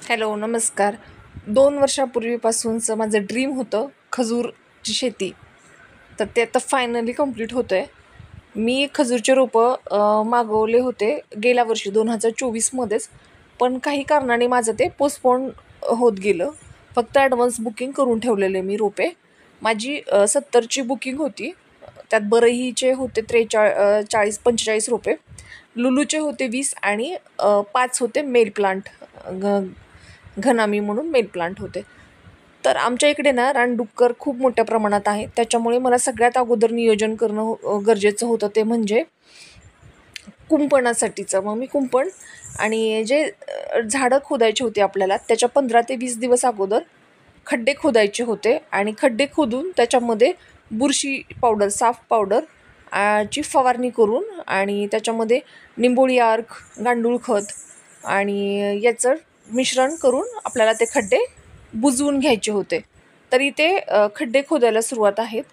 Hello, नमस्कार. 2 वर्षापूर्वीपासूनचं माझं dream होतं खजूरची शेती. तर ते आता फायनली कंप्लीट होतं आहे. मी खजूरचे रोपं मागवले होते गेल्या वर्षी 2024मध्येच, पण काही कारणाने माझं ते पोस्टपोन होत गेलं. फक्त ॲडव्हान्स बुकिंग करून ठेवलेले मी रोपे. माझी 70ची बुकिंग होती. त्यात बरहीचे होते 40-45 रोपे, लुलूचे होते 20 आणि 5 होते मेल प्लांट, घनामी म्हणून मेल प्लांट होते. तर आमच्या इकडे ना रानडुक्कर खूप मोठ्या प्रमाणात आहे. त्याच्यामुळे मला सगळ्यात अगोदर नियोजन करणं गरजेचं होतं, ते म्हणजे कुंपणासाठीचं. मग मी कुंपण आणि जे झाडं खोदायची होती आपल्याला, त्याच्या 15 ते 20 दिवस अगोदर खड्डे खोदायचे होते आणि खड्डे खोदून त्याच्यामध्ये बुरशी पावडर, साफ पावडर ची फवारणी करून आणि त्याच्यामध्ये निंबोळी अर्क, गांडूळ खत आणि याचं मिश्रण करून आपल्याला ते खड्डे बुजवून घ्यायचे होते. तर इथे खड्डे खोदायला सुरुवात आहेत.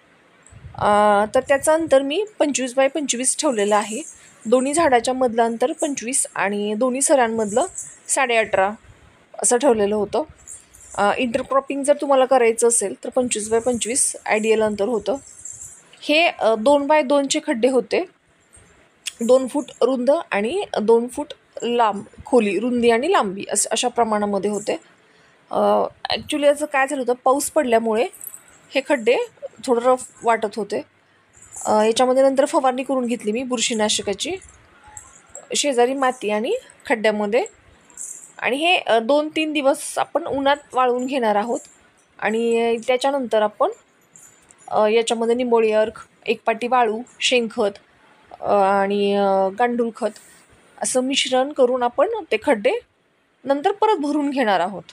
तर त्याचं अंतर मी 25x25 ठेवलेलं आहे. दोन्ही झाडाच्या मधलं अंतर 25 आणि दोन्ही सऱ्यांमधलं 18.5 असं ठेवलेलं होतं. इंटरक्रॉपिंग जर तुम्हाला करायचं असेल तर 25x25 आयडियल अंतर होतं. हे 2x2चे खड्डे होते. 2 फूट रुंद आणि 2 फूट लांब खोली, रुंदी आणि लांबी अशा प्रमाणामध्ये होते. ॲक्च्युली असं काय झालं होतं, पाऊस पडल्यामुळे हे खड्डे थोडं रफ वाटत होते. याच्यामध्ये नंतर फवारणी करून घेतली मी बुरशीनाशकाची, शेजारी माती आणि खड्ड्यामध्ये. आणि हे 2-3 दिवस आपण उन्हात वाळवून घेणार आहोत. आणि त्याच्यानंतर आपण याच्यामध्ये निंबोळी अर्क, एक पाटी वाळू, शेणखत आणि गांडूळ खत असं मिश्रण करून आपण ते खड्डे नंतर परत भरून घेणार आहोत.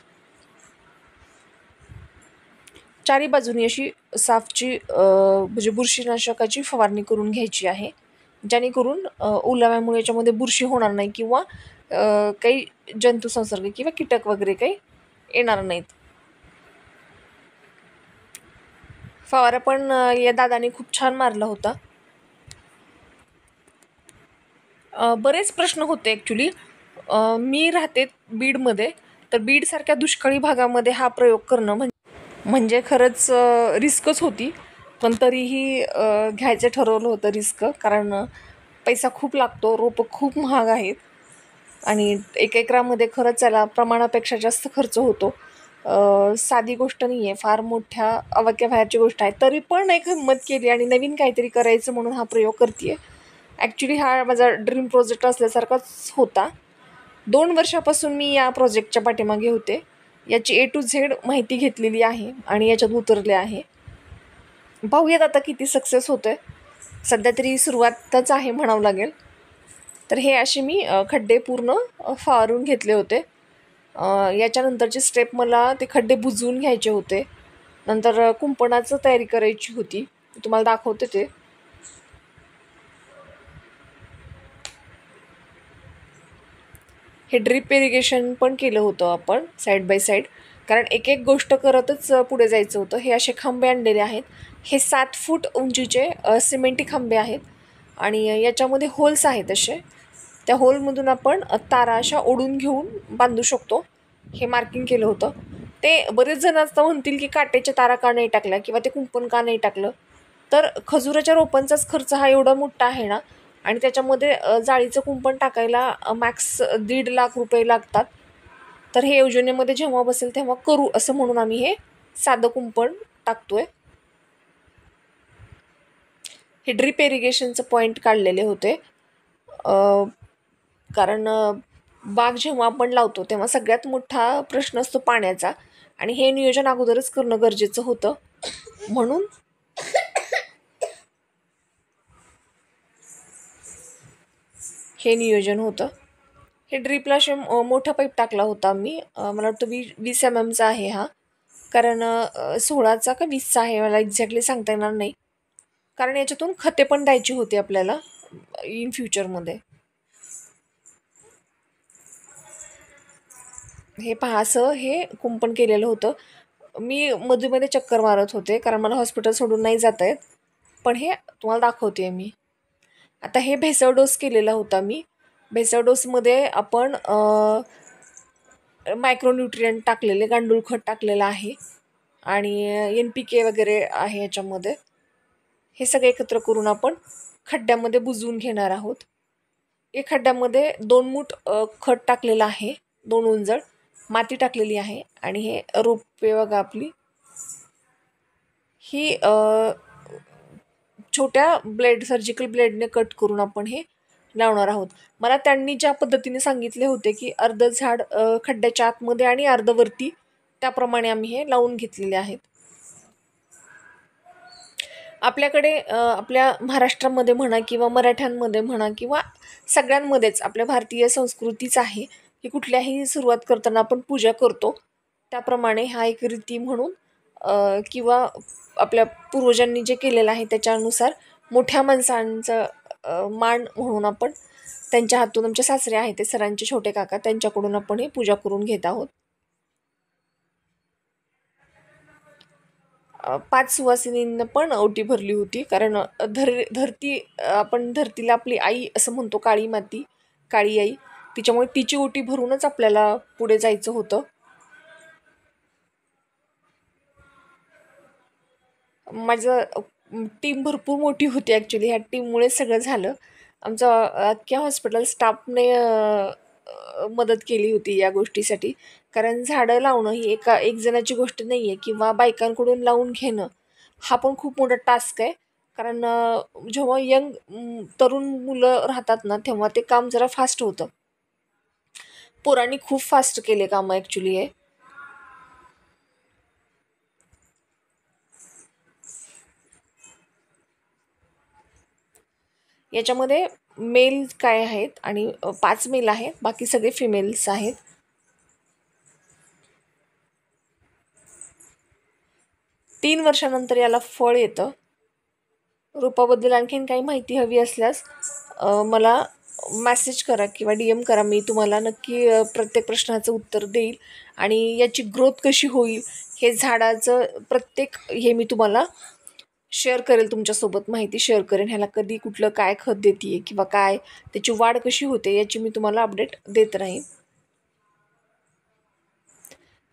चारी बाजूनी अशी साफची म्हणजे बुरशीनाशकाची फवारणी करून घ्यायची आहे, जेणेकरून ओलाव्यामुळे याच्यामध्ये बुरशी होणार नाही किंवा काही जंतुसंसर्ग किंवा कीटक वगैरे काही येणार नाहीत. फवारा पण या दादाने खूप छान मारला होता. बरेच प्रश्न होते ॲक्च्युली. मी राहते बीडमध्ये, तर बीडसारख्या दुष्काळी भागामध्ये हा प्रयोग करणं म्हणजे खरंच रिस्कच होती. पण तरीही घ्यायचं ठरवलं होतं रिस्क, कारण पैसा खूप लागतो, रोपं खूप महाग आहेत आणि 1 एकरामध्ये खरंच त्याला प्रमाणापेक्षा जास्त खर्च होतो. साधी गोष्ट नाही आहे, फार मोठ्या आवाक्याबाहेरची गोष्ट आहे. तरी पण एक हिंमत केली आणि नवीन काहीतरी करायचं म्हणून हा प्रयोग करते आहे. ॲक्च्युली हा माझा ड्रीम प्रोजेक्ट असल्यासारखाच होता. 2 वर्षापासून मी या प्रोजेक्टच्या पाठीमागे होते. याची A to Z माहिती घेतलेली आहे आणि याच्यात उतरले आहे. पाहूयात आता किती सक्सेस होतं आहे. सध्या तरी सुरुवातच आहे म्हणावं लागेल. तर हे असे मी खड्डे पूर्ण फवारून घेतले होते. याच्यानंतरची स्टेप मला ते खड्डे बुजवून घ्यायचे होते. नंतर कुंपणाचं तयारी करायची होती, तुम्हाला दाखवते ते. हे ड्रिप इरिगेशन पण केलं होतं आपण साईड बाय साईड, कारण एक एक गोष्ट करतच पुढे जायचं होतं. हे असे खांबे आणलेले आहेत. हे 7 फूट उंचीचे सिमेंटी खांबे आहेत आणि याच्यामध्ये होल्स आहेत असे. त्या होलमधून आपण तारा अशा ओढून घेऊन बांधू शकतो. हे मार्किंग केलं होतं. ते बरेच जण असता म्हणतील की काटेच्या तारा का नाही टाकल्या किंवा ते कुंपण का नाही टाकलं. तर खजुराच्या रोपांचाच खर्च हा एवढा मोठा आहे ना, आणि त्याच्यामध्ये जाळीचं कुंपण टाकायला मॅक्स 1.5 लाख रुपये लागतात. तर हे योजनेमध्ये जेव्हा बसेल तेव्हा करू असं म्हणून आम्ही हे साधं कुंपण टाकतोय. हे ड्रिप इरिगेशनचं पॉईंट काढलेले होते, कारण बाग जेव्हा आपण लावतो तेव्हा सगळ्यात मोठा प्रश्न असतो पाण्याचा, आणि हे नियोजन अगोदरच करणं गरजेचं होतं. म्हणून हे नियोजन होतं. हे ड्रिपला मोठा पाईप टाकला होता मी, मला वाटतं 20 mm आहे हा, कारण 16 का 20 आहे, मला एक्झॅक्टली सांगता येणार नाही, कारण याच्यातून खते पण द्यायची होती आपल्याला इन फ्युचरमध्ये. हे पहा, असं हे कुंपण केलेलं होतं. मी मध्ये चक्कर मारत होते कारण मला हॉस्पिटल सोडून नाही जाता येत, पण हे तुम्हाला दाखवते मी. आता हे भेसळ डोस केलेला होता मी. भेसळ डोसमध्ये आपण मायक्रोन्यूट्रियंट टाकलेले, गांडूळ खत टाकलेलं आहे आणि NPK वगैरे आहे याच्यामध्ये. हे सगळे एकत्र करून आपण खड्ड्यामध्ये बुजवून घेणार आहोत. एक खड्ड्यामध्ये 2 मूठ खत टाकलेलं आहे, 2 उंजळ माती टाकलेली आहे आणि हे रोपे बघा आपली ही छोट्या सर्जिकल ब्लेडने कट करून आपण हे लावणार आहोत. मला त्यांनी ज्या पद्धतीने सांगितले होते की अर्ध झाड खड्ड्याच्या आतमध्ये आणि अर्धवरती, त्याप्रमाणे आम्ही हे लावून घेतलेले आहेत. आपल्याकडे आपल्या महाराष्ट्रामध्ये म्हणा किंवा मराठ्यांमध्ये म्हणा किंवा सगळ्यांमध्येच आपल्या भारतीय संस्कृतीच आहे की कुठल्याही सुरुवात करताना आपण पूजा करतो. त्याप्रमाणे हा एक रीती म्हणून किंवा आपल्या पूर्वजांनी जे केलेलं आहे त्याच्यानुसार मोठ्या माणसांचं मान म्हणून आपण त्यांच्या हातून, आमचे सासरे आहे ते सरांचे छोटे काका, त्यांच्याकडून आपण हे पूजा करून घेत आहोत. 5 सुवासिनींना पण ओटी भरली होती, कारण धरती आपण धरतीला आपली आई असं म्हणतो, काळी माती, काळी आई, तिच्यामुळे तिची ओटी भरूनच आपल्याला पुढे जायचं होतं. माझं टीम भरपूर मोठी होती ॲक्च्युली. ह्या टीममुळे सगळं झालं. आमचा अख्ख्या हॉस्पिटल स्टाफने मदत केली होती या गोष्टीसाठी. कारण झाडं लावणं ही एक जणाची गोष्ट नाही आहे किंवा बायकांकडून लावून घेणं हा पण खूप मोठा टास्क आहे. कारण जेव्हा तरुण मुलं राहतात ना, तेव्हा ते काम जरा फास्ट होतं. पोरांनी खूप फास्ट केले कामं ॲक्च्युली हे. याच्यामध्ये मेल काय आहेत आणि 5 मेल आहेत, बाकी सगळे फिमेल्स आहेत. तीन वर्षानंतर याला फळ येतं. रोपाबद्दल आणखीन काही माहिती हवी असल्यास मला मेसेज करा किंवा DM करा. मी तुम्हाला नक्की प्रत्येक प्रश्नाचं उत्तर देईल आणि याची ग्रोथ कशी होईल हे झाडाचं प्रत्येक हे मी तुम्हाला शेअर करेल, तुमच्यासोबत माहिती शेअर करेन. ह्याला कधी कुठलं काय खत देते किंवा काय त्याची वाढ कशी होते याची मी तुम्हाला अपडेट देत राहीन.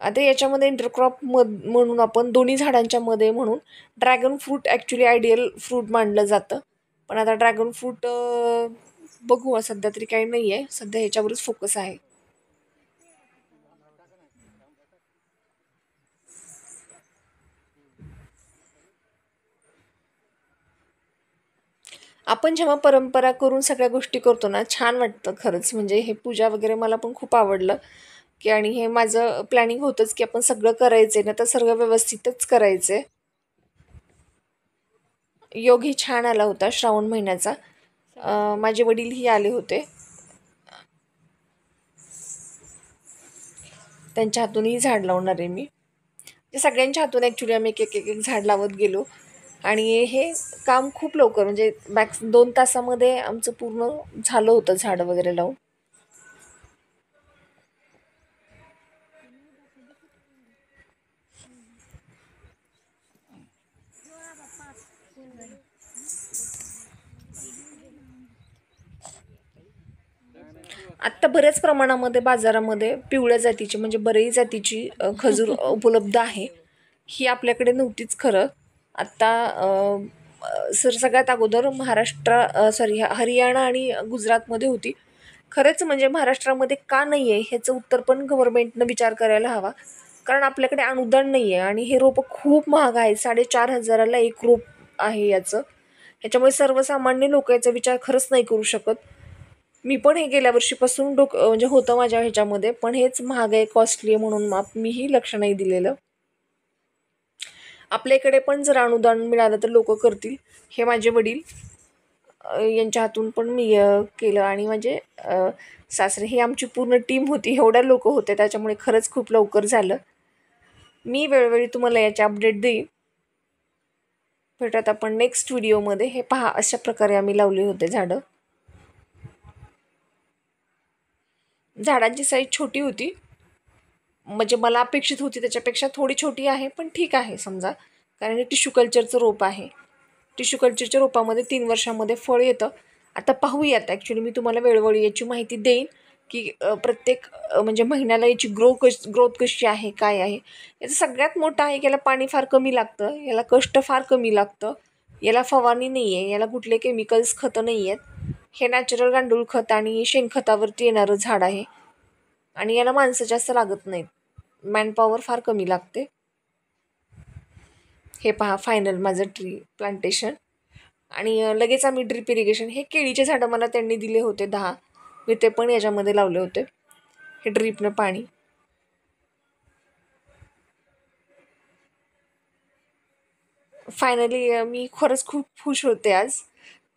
आता याच्यामध्ये इंटरक्रॉप म्हणून आपण दोन्ही झाडांच्या मध्ये म्हणून dragon fruit actually ideal fruit मानलं जातं. पण आता ड्रॅगन फ्रूट बघू, सध्या तरी काही नाही आहे, सध्या ह्याच्यावरच फोकस आहे. आपण जेव्हा परंपरा करून सगळ्या गोष्टी करतो ना, छान वाटतं खरंच. म्हणजे हे पूजा वगैरे मला पण खूप आवडलं की, आणि हे माझं प्लॅनिंग होतंच की आपण सगळं करायचं ना, तर सगळं व्यवस्थितच करायचं आहे. योगही छान आला होता श्रावण महिन्याचा. माझे वडीलही आले होते, त्यांच्या हातूनही झाड लावणार आहे मी. सगळ्यांच्या हातून ॲक्च्युली आम्ही एक झाड लावत गेलो आणि हे काम खूप लवकर, म्हणजे 2 तासामध्ये आमचं पूर्ण झालं होतं झाडं वगैरे लावून. आत्ता बऱ्याच प्रमाणामध्ये बाजारामध्ये पिवळ्या जातीची, म्हणजे बरेही जातीची खजूर उपलब्ध आहे. ही आपल्याकडे नव्हतीच खरं. आत्ता सगळ्यात अगोदर हरियाणा आणि गुजरातमध्ये होती. खरंच म्हणजे महाराष्ट्रामध्ये का नाही आहे ह्याचं उत्तर पण गव्हर्नमेंटनं विचार करायला हवा. कारण आपल्याकडे अनुदान नाही आहे आणि हे रोपं खूप महाग आहे. 4,500ला एक रोप आहे याचं. ह्याच्यामुळे सर्वसामान्य लोक याचा विचार खरंच नाही करू शकत. मी पण हे गेल्या वर्षीपासून म्हणजे होतं माझ्या ह्याच्यामध्ये, पण हेच महाग आहे, कॉस्टली आहे म्हणून मीही लक्ष नाही दिलेलं. आपल्या इकडे पण जर अनुदान मिळालं तर लोक करतील. हे माझे वडील यांच्या हातून पण मी केलं आणि माझे सासरे, ही आमची पूर्ण टीम होती. एवढ्या लोक होते त्याच्यामुळे खरंच खूप लवकर झालं. मी वेळोवेळी तुम्हाला याचे अपडेट देईन. भेटत आपण नेक्स्ट व्हिडिओमध्ये. हे पहा, अशा प्रकारे आम्ही लावले होते झाडं. झाडांची साईज छोटी होती, म्हणजे मला अपेक्षित होती त्याच्यापेक्षा थोडी छोटी आहे, पण ठीक आहे समजा, कारण हे टिश्यू कल्चरचं रोप आहे. टिश्यू कल्चरच्या रोपामध्ये 3 वर्षामध्ये फळ येतं. आता पाहूयात, ॲक्च्युली मी तुम्हाला वेळोवेळी याची माहिती देईन. की प्रत्येक म्हणजे महिन्याला याची ग्रोथ कशी आहे, काय आहे. याचं सगळ्यात मोठं आहे की याला पाणी फार कमी लागतं, याला कष्ट फार कमी लागतं, याला फवारणी नाही आहे, याला कुठले केमिकल्स खतं नाही आहेत. हे नॅचरल गांडूळ खत आणि शेणखतावरती येणारं झाड आहे आणि याला माणसं जास्त लागत नाहीत, मॅनपॉवर फार कमी लागते. हे पहा फायनल माझं ट्री प्लांटेशन. आणि लगेच आम्ही ड्रिप इरिगेशन, हे केळीचे झाडं मला त्यांनी दिले होते 10, मी ते पण याच्यामध्ये लावले होते. हे ड्रिपनं पाणी. फायनली मी खरंच खूप खुश होते आज,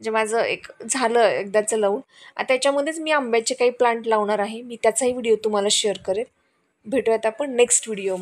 जे माझं एक झालं एकदाचं लावून. आता त्याच्यामध्येच मी आंब्याचे काही प्लांट लावणार आहे, मी त्याचाही व्हिडिओ तुम्हाला शेअर करेन. भेटूयात आपण नेक्स्ट व्हिडिओ.